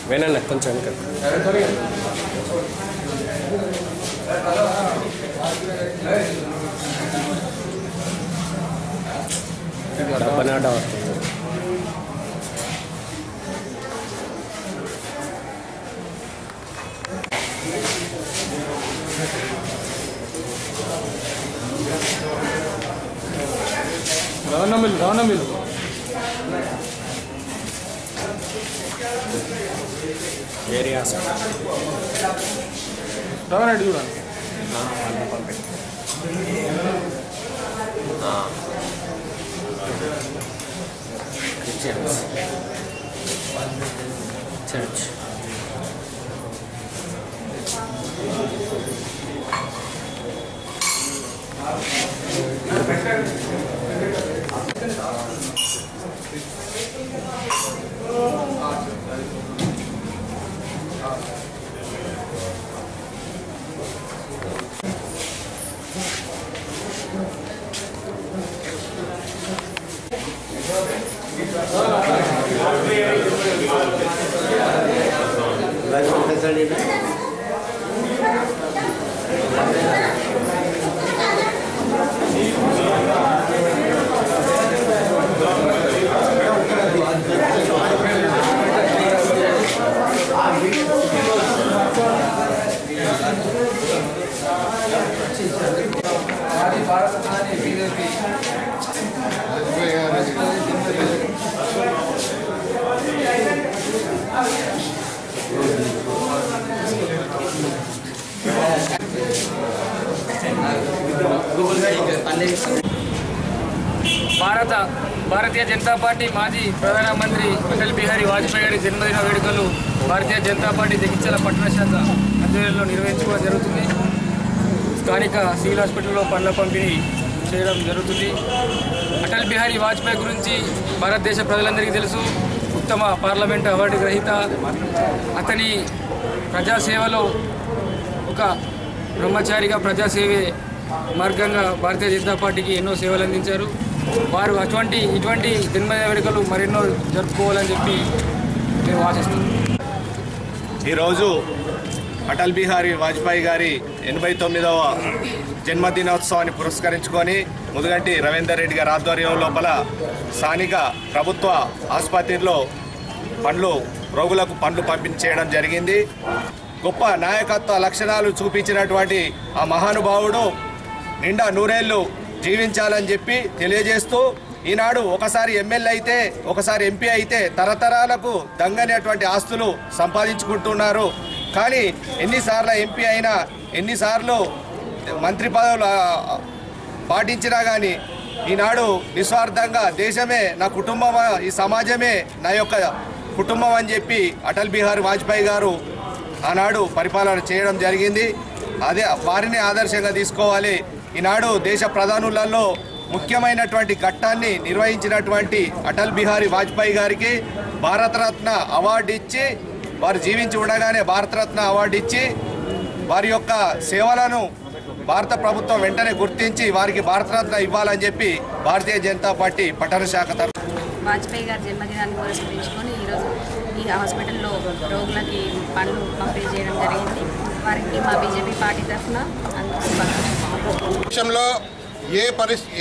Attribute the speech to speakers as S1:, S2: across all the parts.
S1: వేనన్న కొంచెం డబ్బనాట
S2: రవణ mill
S1: areas
S2: రవణ రెడ్డి చూడండి
S1: Christians church
S3: Bharatiya Janata party మాజీ ప్రధానమంత్రి అటల్ బిహారీ వాజ్పేయి గారి జన్మదిన వేడుకలు భారతీయ జనతా పార్టీ జగిత్యాల పట్టణ శాఖ ఆధ్వర్యంలో నిర్వహించుకోవడం జరుగుతుంది. స్థానిక సివిల్ హాస్పిటల్లో పండ్ల పంపిణీ చేయడం జరుగుతుంది. అటల్ బిహారీ వాజ్పేయి గురించి భారతదేశ ప్రజలందరికీ తెలుసు. ఉత్తమ పార్లమెంటు అవార్డు గ్రహీత. అతని ప్రజాసేవలో ఒక బ్రహ్మచారిగా ప్రజాసేవే మార్గంగా భారతీయ జనతా పార్టీకి ఎన్నో సేవలు అందించారు. వారు ఇటువంటి జన్మదిన వేడుకలు మరెన్నో జరుపుకోవాలని చెప్పి మేము ఆశిస్తున్నాం.
S4: ఈరోజు అటల్ బిహారీ వాజ్పేయి గారి 89వ జన్మదినోత్సవాన్ని పురస్కరించుకొని ముదుగంటి రవీందర్ రెడ్డి గారి ఆధ్వర్యం లోపల స్థానిక ప్రభుత్వ ఆసుపత్రిలో రోగులకు పండ్లు పంపిణీ చేయడం జరిగింది. గొప్ప నాయకత్వ లక్షణాలు చూపించినటువంటి ఆ మహానుభావుడు నిండా నూరేళ్లు జీవించాలని చెప్పి తెలియజేస్తూ ఈనాడు ఒకసారి ఎమ్మెల్యే అయితే ఒకసారి ఎంపీ అయితే తరతరాలకు దంగనేటువంటి ఆస్తులు సంపాదించుకుంటున్నారు. కానీ ఎన్నిసార్లు ఎంపీ అయినా ఎన్నిసార్లు మంత్రి పదవులు పాటించినా కానీ ఈనాడు నిస్వార్థంగా దేశమే నా కుటుంబం, ఈ సమాజమే నా యొక్క కుటుంబం అని చెప్పి అటల్ బిహారీ వాజ్పేయి గారు ఆనాడు పరిపాలన చేయడం జరిగింది. వారిని ఆదర్శంగా తీసుకోవాలి. ఈనాడు దేశ ప్రధానులలో ముఖ్యమైనటువంటి ఘట్టాన్ని నిర్వహించినటువంటి అటల్ బిహారీ వాజ్పేయి గారికి భారతరత్న అవార్డు ఇచ్చి, వారు జీవించి ఉండగానే భారతరత్న అవార్డు ఇచ్చి వారి యొక్క సేవలను భారత ప్రభుత్వం వెంటనే గుర్తించి వారికి భారతరత్న ఇవ్వాలని చెప్పి భారతీయ జనతా పార్టీ పట్టణ శాఖ
S5: వాజ్పేయి గారి జన్మదినాన్ని పురస్కరించుకొని ఈరోజు ఈ హాస్పిటల్లో రోగులకి పండ్లు పంపిణీ చేయడం జరిగింది. వారికి మా బీజేపీ పార్టీ తరఫున
S6: దేశంలో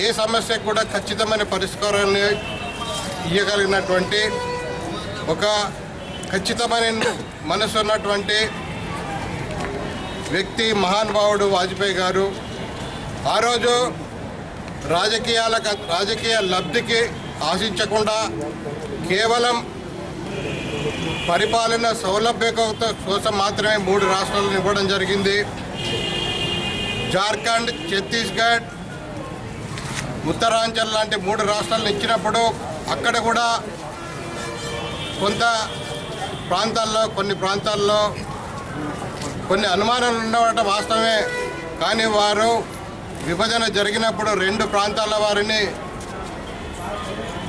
S6: ఏ సమస్యకు కూడా ఖచ్చితమైన పరిష్కారాన్ని ఇవ్వగలిగినటువంటి ఒక ఖచ్చితమైన మనసు ఉన్నటువంటి వ్యక్తి మహానుభావుడు వాజ్పేయి గారు. ఆ రోజు రాజకీయ లబ్ధికి ఆశించకుండా కేవలం పరిపాలన సౌలభ్యం కోసం మాత్రమే 3 రాష్ట్రాలను ఇవ్వడం జరిగింది. జార్ఖండ్, ఛత్తీస్గఢ్, ఉత్తరాంచల్ లాంటి 3 రాష్ట్రాలను ఇచ్చినప్పుడు అక్కడ కూడా కొన్ని ప్రాంతాల్లో కొన్ని అనుమానాలు ఉండవట వాస్తవమే. కానీ వారు విభజన జరిగినప్పుడు 2 ప్రాంతాల వారిని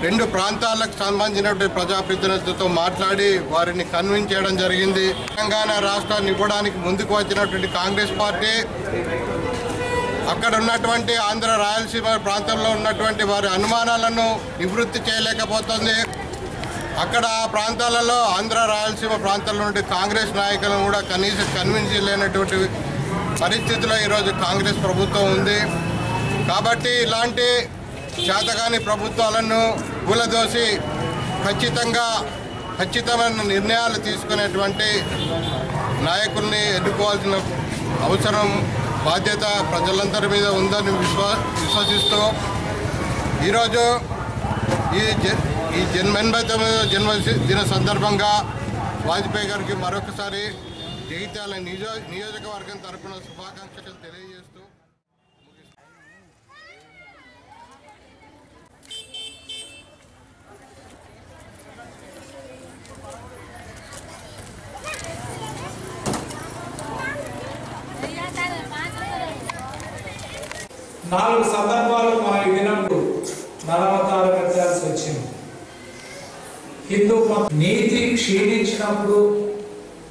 S6: రెండు ప్రాంతాలకు సంబంధించినటువంటి ప్రజాప్రతినిధులతో మాట్లాడి వారిని కన్విన్స్ చేయడం జరిగింది. తెలంగాణ రాష్ట్రాన్ని ఇవ్వడానికి ముందుకు వచ్చినటువంటి కాంగ్రెస్ పార్టీ అక్కడ ఉన్నటువంటి ఆంధ్ర రాయలసీమ ప్రాంతంలో ఉన్నటువంటి వారి అనుమానాలను నివృత్తి చేయలేకపోతుంది. అక్కడ ఆ ప్రాంతాలలో ఆంధ్ర రాయలసీమ ప్రాంతాల్లో ఉండే కాంగ్రెస్ నాయకులను కూడా కనీసం కన్విన్స్ చేయలేనటువంటి పరిస్థితిలో ఈరోజు కాంగ్రెస్ ప్రభుత్వం ఉంది. కాబట్టి ఇలాంటి చేతగాని ప్రభుత్వాలను కూలదోసి ఖచ్చితమైన నిర్ణయాలు తీసుకునేటువంటి నాయకుల్ని ఎన్నుకోవాల్సిన అవసరం బాధ్యత ప్రజలందరి మీద ఉందని విశ్వసిస్తూ ఈరోజు ఈ 89వ జన్మదిన సందర్భంగా వాజ్పేయి గారికి మరొకసారి జగిత్యాల నియోజకవర్గం తరఫున శుభాకాంక్షలు తెలియజేస్తూ
S2: నాలుగు సందర్భాలు మనకి విన్నప్పుడు నరవతారం ఎత్తాల్సి వచ్చింది. హిందూ నీతి క్షీణించినప్పుడు,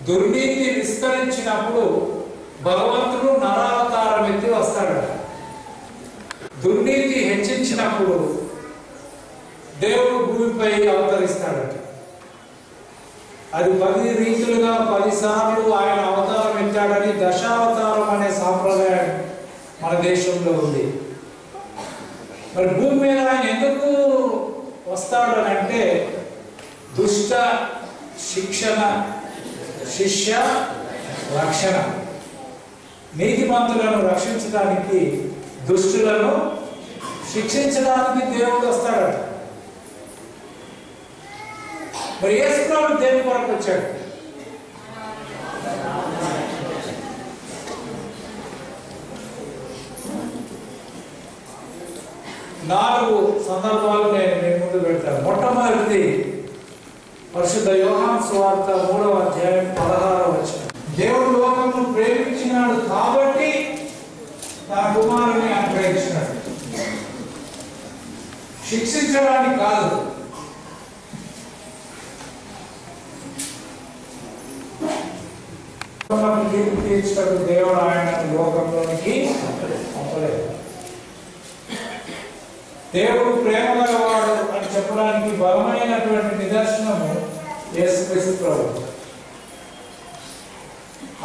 S2: దుర్నీతి విస్తరించినప్పుడు భగవంతుడు నరావతారం ఎత్తి వస్తాడట. దుర్నీతి హెచ్చించినప్పుడు దేవుడు భూమిపై అవతరిస్తాడట. అది 10 రీతులుగా 10 సార్లు ఆయన అవతారం ఎత్తాడని దశావతారం అనే సాంప్రదాయం మన దేశంలో ఉంది. మరి భూమి మీద ఆయన ఎందుకు వస్తాడనంటే దుష్ట శిక్షణ, శిష్య రక్షణ. నీతిమంతులను రక్షించడానికి, దుష్టులను శిక్షించడానికి దేవుడు వస్తాడట. మరి యేసు ప్రభువు దేని కొరకు వచ్చాడు? నాలుగు సందర్భాలు నేను మీ ముందు పెడతాను. మొట్టమొదటిది పరిశుద్ధ యోహాను సువార్త 3వ అధ్యాయం 16వ వచనం. దేవుడు లోకమును ప్రేమించినాడు కాబట్టి తన కుమారుని అనుగ్రహించినాడు. శిక్షించడానికి కాదు. తీర్పు తీర్చడానికి దేవుడు ఆయన లోకంలోనికి పంపలేదు. దేవుడు ప్రేమ గలవాడు అని చెప్పడానికి బలమైనటువంటి నిదర్శనము యేసుక్రీస్తు ప్రభువు.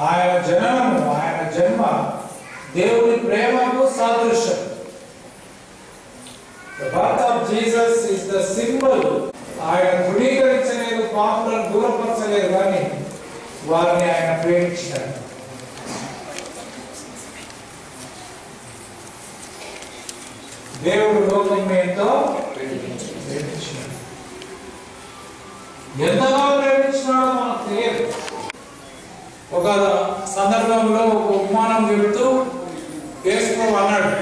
S2: ఆయన జననము, ఆయన జన్మ దేవుని ప్రేమకు సాదృశ్యం. The birth of Jesus is the symbol. ఆయన ధృవీకరించలేదు, పాపులను దూరపరచలేదు, కానీ వారిని ఆయన ప్రేమించాడు. దేవుడు లోకం ఎంతో ప్రేమించాడు. ఎంతగా ప్రేమించినాడో మనకు తెలియదు. ఒక సందర్భంలో ఒక ఉపమానం చెబుతూ యేసు అన్నాడు,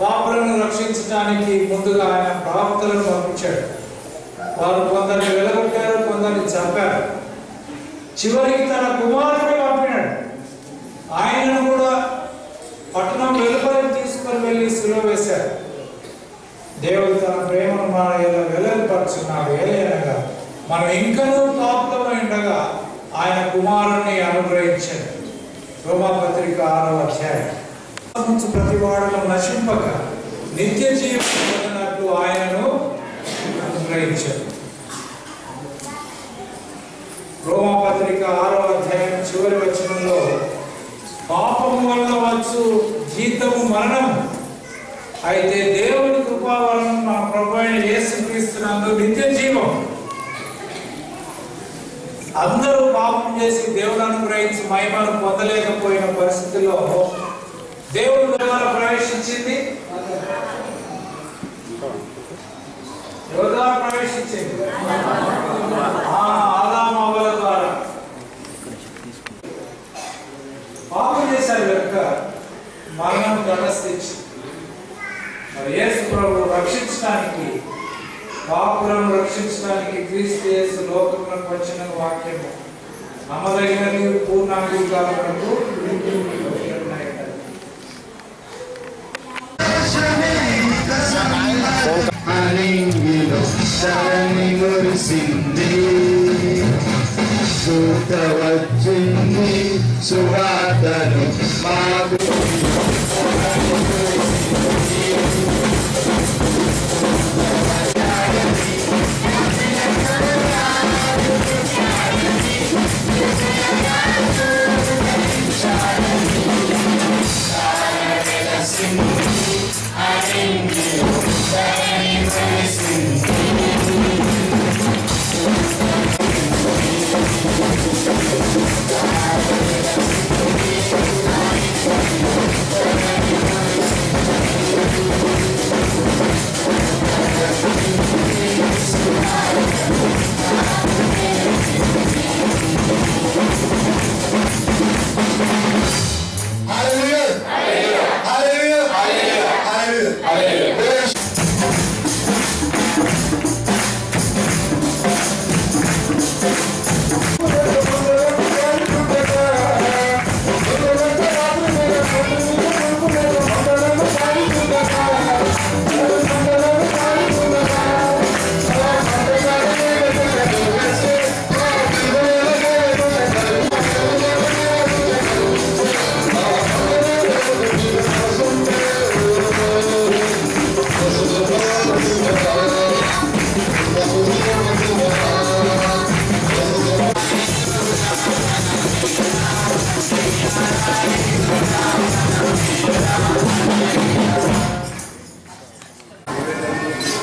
S2: పాపులను రక్షించడానికి ముందుగా ఆయన ప్రవక్తలను పంపించాడు. వారు కొందరిని వెలగొట్టారు, కొందరిని చంపారు. చివరికి తన కుమారుడిని పంపినాడు. ఆయనను కూడా పట్టణం వెలుపలికి తీసుకొని వెళ్ళి సిలువ వేశాడు. దేవుడు తన ప్రేమను మన వెల్లడిపరుచున్నాడు. ఏలైనగా మనం ఇంకనూ పాపులమై ఉండగా ఆయన కుమారుణ్ణి అనుగ్రహించాడు. రోమాపత్రిక 6వ అధ్యాయం. ప్రతి వాడను నశింపక నిత్య జీవం పొందినట్లు ఆయనను అనుగ్రహించాడు. రోమాపత్రిక 6వ అధ్యాయం చివరి వచనంలో పాపము వల్ల వచ్చు జీతము మరణం, అయితే దేవుని కృపావరం మన ప్రభువైన యేసుక్రీస్తునందు నిత్య జీవం. అందరూ పాపం చేసి దేవుని అనుగ్రహించి మహిమను పొందలేకపోయిన పరిస్థితుల్లో దేవుడు ద్వారా ప్రవేశించింది. ఎవరి ద్వారా ప్రవేశించింది? ఆదాము అవ్వల ద్వారా. పాపం చేశారు కనుక మరణం తటస్థించి మరి యేసు ప్రభువు రక్షించడానికి, పాపులను రక్షించడానికి క్రీస్తు యేసు లోకంలోకి వచ్చిన వాక్యము నమ్మదగినది, పూర్ణాంగీకారములకు
S7: శరణి మురిసింది సూత వచ్చింది సువార్తను మాకు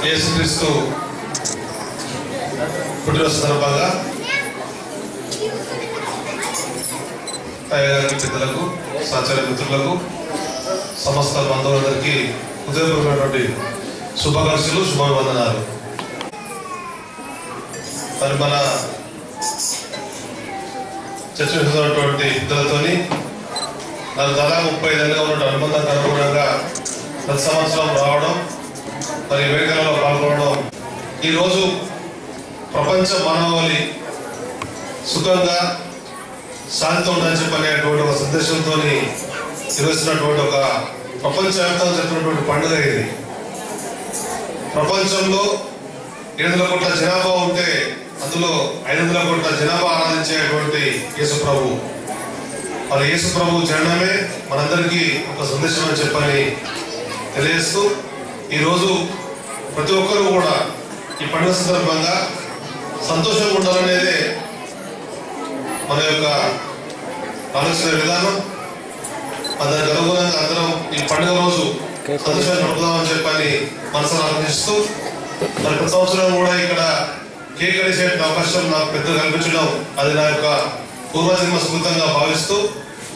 S8: యేసుక్రీస్తు పుట్టినరోజు సందర్భంగా అయ్యగారి పెద్దలకు సహచర మిత్రులకు సమస్త బంధువులందరికీ హృదయపూర్వకమైనటువంటి శుభాకాంక్షలు శుభాభివందనాలు. మరి మన చర్చించినటువంటి ఇద్దరితోని నాకు దాదాపు 35 ఏళ్ళుగా ఉన్న అనుబంధానికి అనుగుణంగా ప్రతి సంవత్సరం రావడం, మరి వేడుకలలో పాల్గొనడం, ఈరోజు ప్రపంచ మానవాళి సుఖంగా శాంతి ఉందని చెప్పనేటువంటి ఒక సందేశంతో నిర్వహిస్తున్నటువంటి ఒక ప్రపంచవ్యాప్తంగా జరుగుతున్నటువంటి పండుగ ఇది. ప్రపంచంలో 700 కోట్ల జనాభా ఉంటే అందులో 500 కోట్ల జనాభా ఆరాధించేటువంటి యేసు ప్రభు. మరి యేసు ప్రభు జననమే మనందరికీ ఒక సందేశం అని చెప్పని తెలియజేస్తూ ఈరోజు ప్రతి ఒక్కరూ కూడా ఈ పండుగ సందర్భంగా సంతోషంగా ఉండాలనేదే మన యొక్క ఆలోచన విధానం. దానికి అనుగుణంగా అందరం ఈ పండుగ రోజు సంతోషాన్ని గడుపుదామని చెప్పని మనసులో ఆలోచిస్తూ మరి ప్రతి సంవత్సరం కూడా ఇక్కడ కేక్ కడిసే అవకాశం నాకు పెద్ద కల్పించడం అది నా యొక్క పూర్వజన్మ స్మృతంగా భావిస్తూ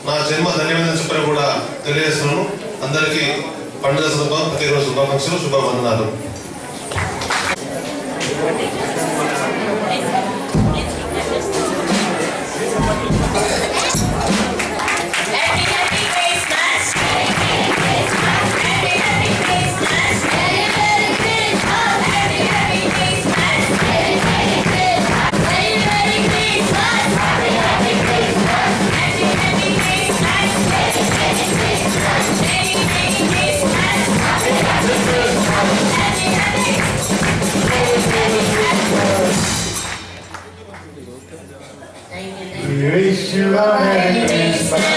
S8: నా జన్మ ధన్యవాదాలు చెప్పని కూడా తెలియజేస్తున్నాను. అందరికీ పండుగ సందర్భంగా ప్రతిరోజు శుభాకాంక్షలు శుభవందనాలు.
S7: wish you a Merry Christmas.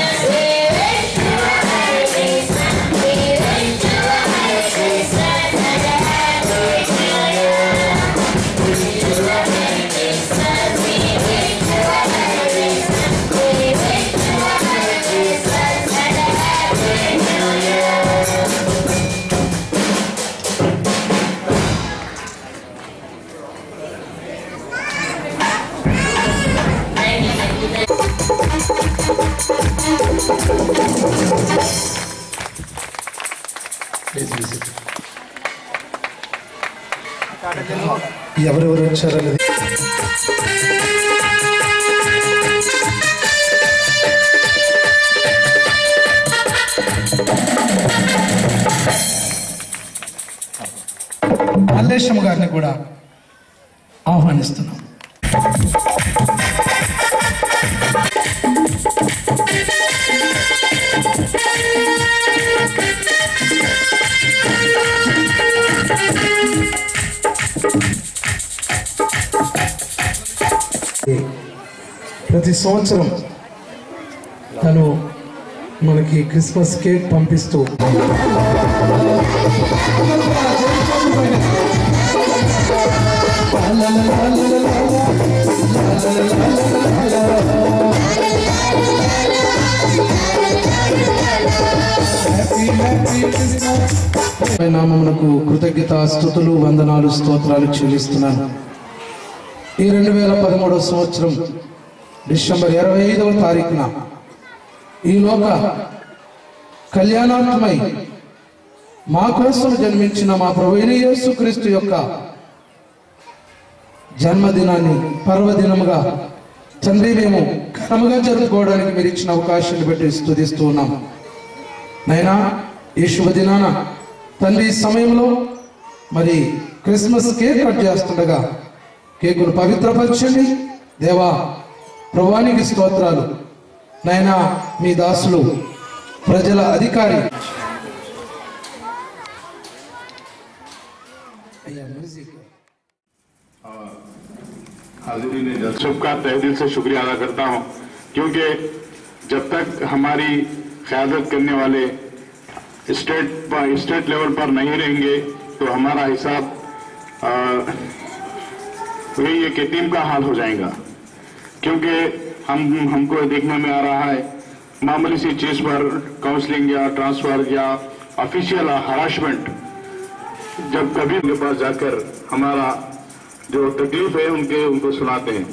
S9: ఎవరెవరు వచ్చారో మల్లేశం గారిని కూడా ఆహ్వానిస్తున్నాం. ప్రతి సంవత్సరం తను మనకి క్రిస్మస్ కేక్ పంపిస్తూ నామమునకు కృతజ్ఞతాస్తుతులు వందనాలు స్తోత్రాలు చెల్లిస్తున్నాను. ఈ 2013 సంవత్సరం డిసెంబర్ 25వ తారీఖున ఈ లోక కళ్యాణాత్మై మా కోసం జన్మించిన మా ప్రభువైన యేసుక్రీస్తు యొక్క జన్మదినాన్ని పర్వదినముగా తండ్రి మేము ఘనముగా జరుపుకోవడానికి మీరు ఇచ్చిన అవకాశాన్ని బట్టి స్తుతిస్తూ ఉన్నాం. నైనా ఈ శుభదినాన తండ్రి సమయంలో మరి క్రిస్మస్ కేక్ కట్ చేస్తుండగా కేకును పవిత్రపరచండి దేవా. ప్రభువానికి స్తోత్రాలు. నైనా మీ దాసులు ప్రజల అధికారి
S10: हाजिरीन सबका तहे दिल से शुक्रिया अदा करता हूं, क्योंकि जब तक हमारी क़यादत करने वाले स्टेट लेवल पर नहीं रहेंगे तो हमारा हिसाब वही एक टीम का हाल हो जाएगा। क्योंकि हमको देखने में आ रहा है मामूली सी चीज पर काउंसलिंग या ट्रांसफर या ऑफिशियल हरासमेंट जब कभी उनके पास जाकर हमारा जो तकलीफ है उनको सुनाते हैं।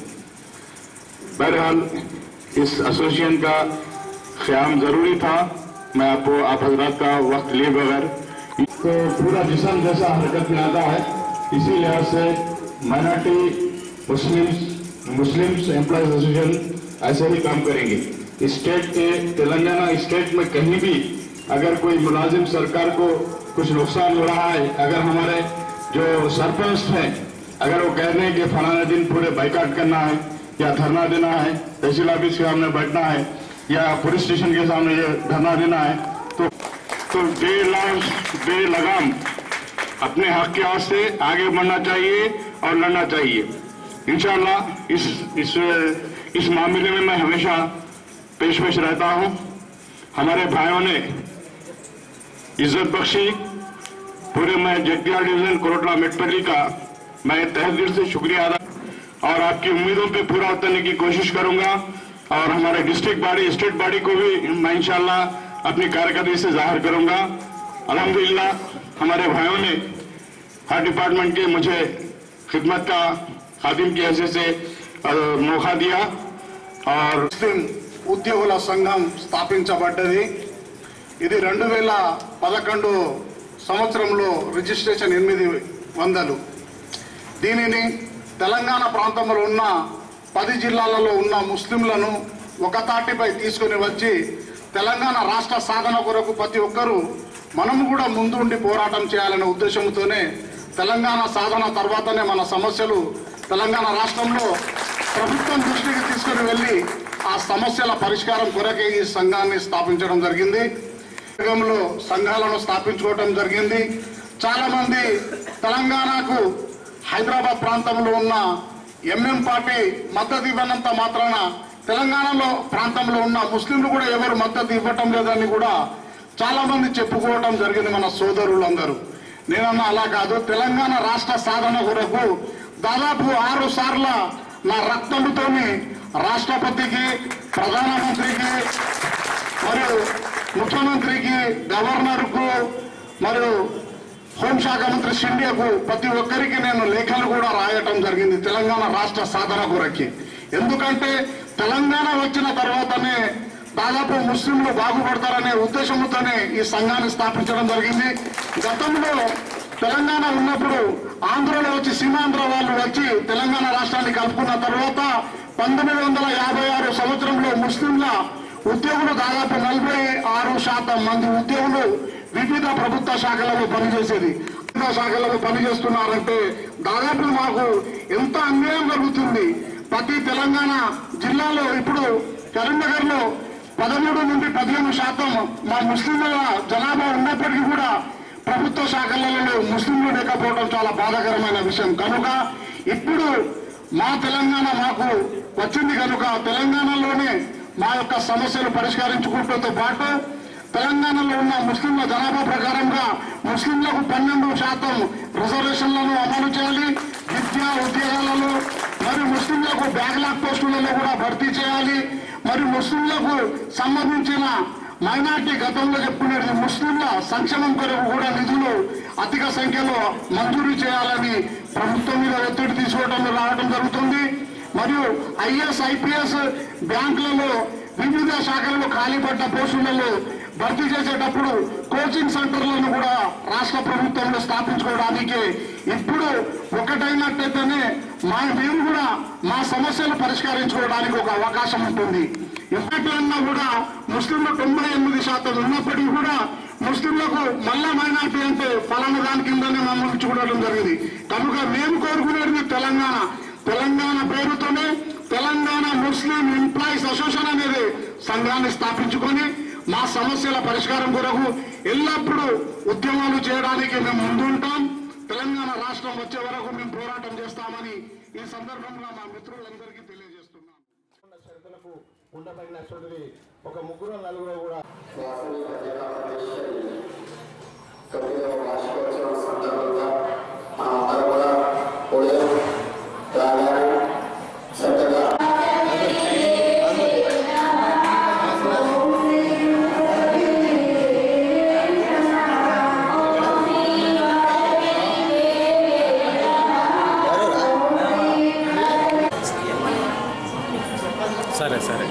S10: बहरहाल इस एसोसिएशन का क़याम जरूरी था। मैं आप हजरात का वक्त लिए बगैर तो पूरा जिस्म जैसा हरकत में आता है, इसी लिहाज से माइनॉरिटी मुस्लिम्स एम्प्लॉयज एसोसिएशन ऐसे ही काम करेंगे। स्टेट के तेलंगाना स्टेट में कहीं भी अगर कोई मुलाजिम सरकार को कुछ नुकसान हो रहा है, अगर हमारे जो सरपंच हैं अगर वो कह रहे हैं कि फलाने दिन पूरे बाइकाट करना है या धरना देना है, तहसील ऑफिस के सामने बैठना है या पुलिस स्टेशन के सामने ये धरना देना है, तो बेलगाम अपने हक के वास्ते आगे बढ़ना चाहिए और लड़ना चाहिए। इंशाअल्लाह इस मामले में मैं हमेशा पेश रहता हूं। हमारे भाइयों ने इज्जत बख्शी, पूरे मैं जगतियाल डिवीजन कोरोटला मेटपल्ली का मैं तहे दिल से शुक्रिया अदा और आपकी उम्मीदों पे पूरा उतरने की कोशिश करूंगा। और हमारे डिस्ट्रिक्ट बॉडी स्टेट बॉडी को भी मैं इंशाअल्लाह अपनी कार्यकर्ता से जाहिर करूंगा। अल्हम्दुलिल्लाह हमारे भाइयों ने हर डिपार्टमेंट के मुझे खिदमत का खादिम की हैसियत से मौका दिया। और
S11: ఉద్యోగుల సంఘం స్థాపించబడ్డది. ఇది 2011 సంవత్సరంలో రిజిస్ట్రేషన్ 800. దీనిని తెలంగాణ ప్రాంతంలో ఉన్న 10 జిల్లాలలో ఉన్న ముస్లింలను ఒక తాటిపై తీసుకుని వచ్చి తెలంగాణ రాష్ట్ర సాధన కొరకు ప్రతి ఒక్కరూ మనము కూడా ముందు ఉండి పోరాటం చేయాలనే ఉద్దేశంతోనే తెలంగాణ సాధన తర్వాతనే మన సమస్యలు తెలంగాణ రాష్ట్రంలో ప్రభుత్వం దృష్టికి తీసుకుని వెళ్ళి ఆ సమస్యల పరిష్కారం కొరకే ఈ సంఘాన్ని స్థాపించడం జరిగింది. రంగంలో సంఘాలను స్థాపించుకోవడం జరిగింది. చాలా మంది తెలంగాణకు హైదరాబాద్ ప్రాంతంలో ఉన్న ఎంఎం పార్టీ మద్దతు ఇవ్వనంత మాత్రాన తెలంగాణలో ప్రాంతంలో ఉన్న ముస్లింలు కూడా ఎవరు మద్దతు ఇవ్వటం లేదని కూడా చాలా మంది చెప్పుకోవటం జరిగింది మన సోదరులందరూ. నేనన్నా అలా కాదు. తెలంగాణ రాష్ట్ర సాధన కొరకు దాదాపు 6 సార్ల నా రక్తంతోని రాష్ట్రపతికి, ప్రధానమంత్రికి, మరియు ముఖ్యమంత్రికి, గవర్నర్కు, మరియు హోంశాఖ మంత్రి షిండేకు ప్రతి ఒక్కరికి నేను లేఖలు కూడా రాయటం జరిగింది తెలంగాణ రాష్ట్ర సాధన కొరకి. ఎందుకంటే తెలంగాణ వచ్చిన తర్వాతనే దాదాపు ముస్లింలు బాగుపడతారనే ఉద్దేశంతోనే ఈ సంఘాన్ని స్థాపించడం జరిగింది. గతంలో తెలంగాణ ఉన్నప్పుడు ఆంధ్రలో వచ్చి సీమాంధ్ర వాళ్ళు వచ్చి తెలంగాణ రాష్ట్రాన్ని కలుపుకున్న తర్వాత 1956 సంవత్సరంలో ముస్లింల ఉద్యోగులు దాదాపు 46% మంది ఉద్యోగులు వివిధ ప్రభుత్వ శాఖలలో పనిచేసేది. వివిధ శాఖలలో పనిచేస్తున్నారంటే దాదాపు మాకు ఎంత అన్యాయం జరుగుతుంది. ప్రతి తెలంగాణ జిల్లాలో ఇప్పుడు కరీంనగర్లో 13 నుండి 15% మా ముస్లింల జనాభా ఉన్నప్పటికీ కూడా ప్రభుత్వ శాఖలలో ముస్లింలు లేకపోవడం చాలా బాధాకరమైన విషయం. కనుక ఇప్పుడు మా తెలంగాణ మాకు వచ్చింది కనుక తెలంగాణలోనే మా యొక్క సమస్యలు పరిష్కరించుకుంటూతో పాటు తెలంగాణలో ఉన్న ముస్లింల జనాభా ప్రకారంగా ముస్లింలకు 12% రిజర్వేషన్లను అమలు చేయాలి. విద్యా ఉద్యోగాలలో మరియు ముస్లింలకు బ్యాక్లాగ్ పోస్టులలో కూడా భర్తీ చేయాలి. మరియు ముస్లింలకు సంబంధించిన మైనార్టీ గతంలో చెప్పుకునేది ముస్లింల సంక్షేమం కొరకు కూడా నిధులు అధిక సంఖ్యలో మంజూరు చేయాలని ప్రభుత్వం మీద ఒత్తిడి తీసుకోవడం రావడం జరుగుతుంది. మరియు ఐఏఎస్ ఐపీఎస్ బ్యాంకులలో వివిధ శాఖలలో ఖాళీ పడ్డ పోస్టులలో భర్తీ చేసేటప్పుడు కోచింగ్ సెంటర్లను కూడా రాష్ట్ర ప్రభుత్వంలో స్థాపించుకోవడానికి ఇప్పుడు ఒకటైనట్టయితేనే మేము కూడా మా సమస్యలు పరిష్కరించుకోవడానికి ఒక అవకాశం ఉంటుంది. ఇప్పటికన్నా కూడా ముస్లింలు 98% ఉన్నప్పటికీ కూడా ముస్లింలకు మళ్ళా మైనార్టీ అంటే ఫలానా దాని కిందనే మమ్మల్ని చూడడం జరిగింది. కనుక మేము కోరుకునేది తెలంగాణ పేరుతోనే తెలంగాణ ముస్లిం ఎంప్లాయీస్ అసోసియేషన్ అనేది సంఘాన్ని స్థాపించుకొని మా సమస్యల పరిష్కారం కొరకు ఎల్లప్పుడూ ఉద్యమాలు చేయడానికి మేము ముందుంటాం. తెలంగాణ రాష్ట్రం వచ్చే వరకు మేము పోరాటం చేస్తామని ఈ సందర్భంగా మా మిత్రులందరికీ తెలియజేస్తున్నాం.
S12: షరతులకు ఉండబడినటువంటిది ఒక 3-4 కూడా
S1: సరే సరే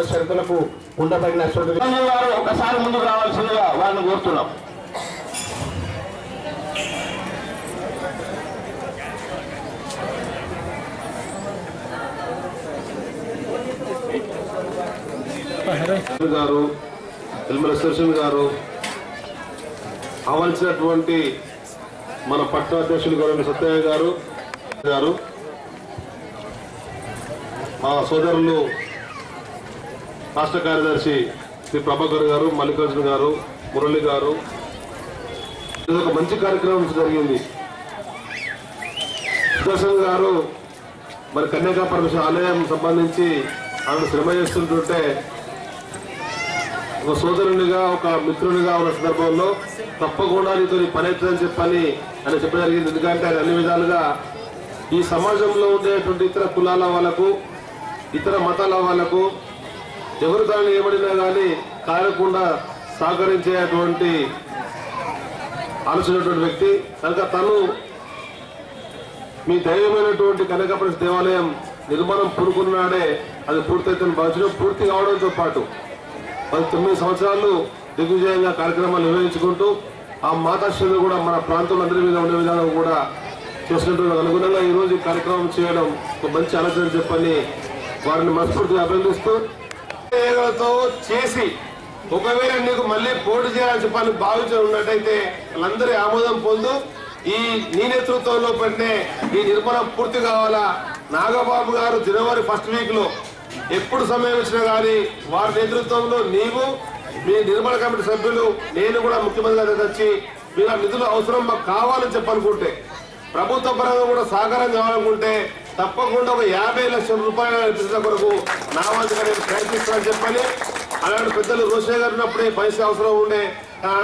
S12: షరతులకు ఉండబడినటువంటి వారు ఒకసారి ముందుకు రావాల్సిందిగా వారిని కోరుతున్నాం.
S8: గారు ఎల్మల సురేష్ గారు కావాల్సినటువంటి మన పట్టణ అధ్యక్షులు గారు సత్యయ్య గారు మా సోదరులు రాష్ట్ర కార్యదర్శి శ్రీ ప్రభాకర్ గారు, మల్లికార్జున గారు, మురళి గారు, ఇది ఒక మంచి కార్యక్రమం జరిగింది. సుదర్శన్ గారు మరి కన్యాకా పరమేశ్వర ఆలయం సంబంధించి ఆమె శ్రమ చేస్తుంటుంటే ఒక సోదరునిగా ఒక మిత్రునిగా ఉన్న సందర్భంలో తప్పకుండా నీతో పని అవుతుందని చెప్పని ఆయన చెప్పడం జరిగింది. ఎందుకంటే ఆయన అన్ని విధాలుగా ఈ సమాజంలో ఉండేటువంటి ఇతర కులాల వాళ్ళకు, ఇతర మతాల వాళ్ళకు ఎవరు దాన్ని ఏమడినా కానీ కాయకుండా సహకరించేటువంటి ఆలోచనటువంటి వ్యక్తి కనుక తను మీ దైవమైనటువంటి కనకాపరమేశ్వర దేవాలయం నిర్మాణం పూనుకున్నాడే అది పూర్తయితే భావించడం పూర్తి కావడంతో పాటు 19 సంవత్సరాలు దిగ్విజయంగా కార్యక్రమాలు నిర్వహించుకుంటూ ఆ మాతాశ్రలు కూడా మన ప్రాంతంలో అందరి మీద ఉండే విధానం కూడా చేసినటువంటి అనుగుణంగా ఈరోజు ఈ కార్యక్రమం చేయడం ఒక మంచి ఆలోచన చెప్పని
S13: వారిని మనస్ఫూర్తిగా అభినందిస్తూ చేసి ఒకవేళ నీకు మళ్ళీ పోటీ చేయాలని చెప్పని భావించి ఉన్నట్టయితే వాళ్ళందరి ఆమోదం పొందు ఈ నీ నేతృత్వంలో పెట్టే ఈ నిర్మాణం పూర్తి కావాలా. నాగబాబు గారు జనవరి 1st వీక్ లో ఎప్పుడు సమయం ఇచ్చినా కానీ వారి నేతృత్వంలో నీవు మీ నిర్మాణ కమిటీ సభ్యులు నేను కూడా ముఖ్యమంత్రి గారికి వచ్చి మీరు ఆ నిధులు అవసరం మాకు కావాలని చెప్పనుకుంటే ప్రభుత్వ పరంగా కూడా సహకారం కావాలనుకుంటే తప్పకుండా ఒక 50 లక్షల రూపాయల ఇప్పించడం కొరకు నా వంతుగా నేను ప్రయత్నిస్తానని చెప్పని అలాంటి పెద్దలు రోషయ్య గారు ఉన్నప్పుడే పైసా అవసరం ఉండే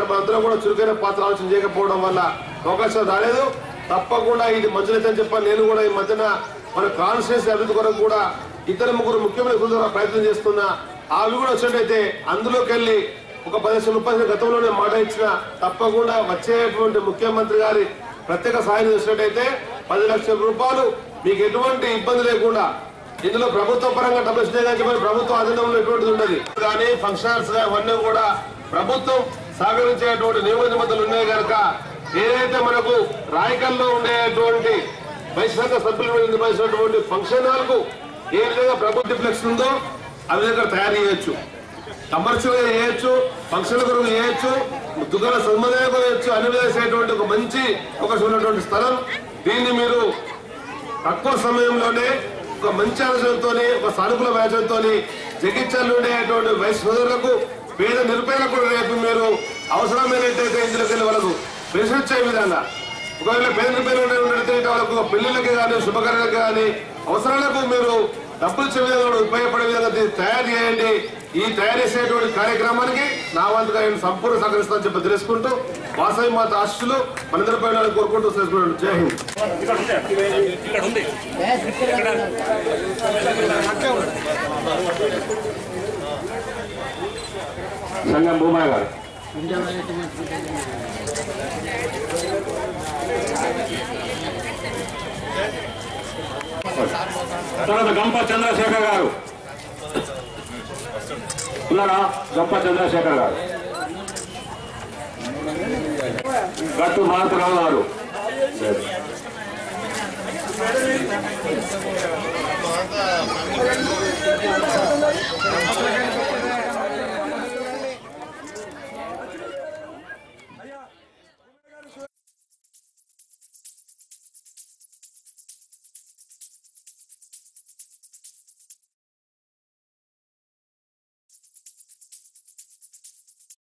S13: మనందరం కూడా చురుకైన పాత్ర ఆలోచన చేయకపోవడం వల్ల అవకాశం రాలేదు. తప్పకుండా ఇది మంచిదని చెప్పని నేను కూడా ఈ మధ్యన మన కాన్స్టిట్యూన్సీ అభివృద్ధి కొరకు కూడా 2-3 ముఖ్యమైన ప్రయత్నం చేస్తున్నా. అవి కూడా వచ్చినట్టయితే అందులోకి వెళ్ళి ఒక 10 లక్షల రూపాయలు గతంలోనే మాట ఇచ్చిన తప్పకుండా వచ్చేటువంటి ముఖ్యమంత్రి గారి ప్రత్యేక సహాయం చేసినట్టయితే 10 లక్షల రూపాయలు మీకు ఎటువంటి ఇబ్బంది లేకుండా ఇందులో ప్రభుత్వ పరంగా డబ్బులు ఇచ్చినాయి ప్రభుత్వ ఆధీనంలో ఎటువంటిది ఉండదు కానీ ఫంక్షనర్స్ అవన్నీ కూడా ప్రభుత్వం సహకరించేటువంటి నియమ నిబంధనలు ఉన్నాయి కనుక ఏదైతే మనకు రాయకల్లో ఉండేటువంటి వైశాఖ సభ్యులు నిర్వహించినటువంటి ఫంక్షన్ హాల్కు ఏ విధంగా ప్రభుత్వ ఫ్లెక్స్ ఉందో ఆ విధంగా తయారు చేయొచ్చు, కమర్షియల్ గా చేయొచ్చు, ఫంక్షన్ కొరకు చేయొచ్చు, దుకాణ సంబంధంగా చేయొచ్చు. అన్ని విధంగా ఒక మంచి అవకాశం ఉన్నటువంటి స్థలం. దీన్ని మీరు తక్కువ సమయంలోనే ఒక మంచి ఆలోచనతో ఒక సానుకూల వ్యాచంతో జగిత్యాలలో ఉండేటువంటి వయసు సోదరులకు పేద నిరుపేదలకు రేపు మీరు అవసరమైనట్టయితే ఇందులోకి వెళ్ళి వాళ్ళకు ప్రశ్నించే విధంగా ఒకవేళ పేద నిరుపేదలు ఉన్నట్టయితే వాళ్ళకు పెళ్లిళ్ళకి కానీ శుభకార్యాలకు కానీ అవసరాలకు మీరు డబ్బులు ఇచ్చే విధంగా ఉపయోగపడే విధంగా తయారు చేయండి. ఈ తయారు చేసేటువంటి కార్యక్రమానికి నా వంతుగా నేను సంపూర్ణ సహకరిస్తానని చెప్పి తెలుసుకుంటూ వాసవి మాత ఆశీస్సులు మనందరిపై కోరుకుంటూ తెలుసుకుంటాను. జై హింద్.
S12: సంగం భూమా గారు తర్వాత గంప చంద్రశేఖర్ గారు ఉన్నారా? గంప చంద్రశేఖర్ గారు, గట్టు భారతరావు గారు,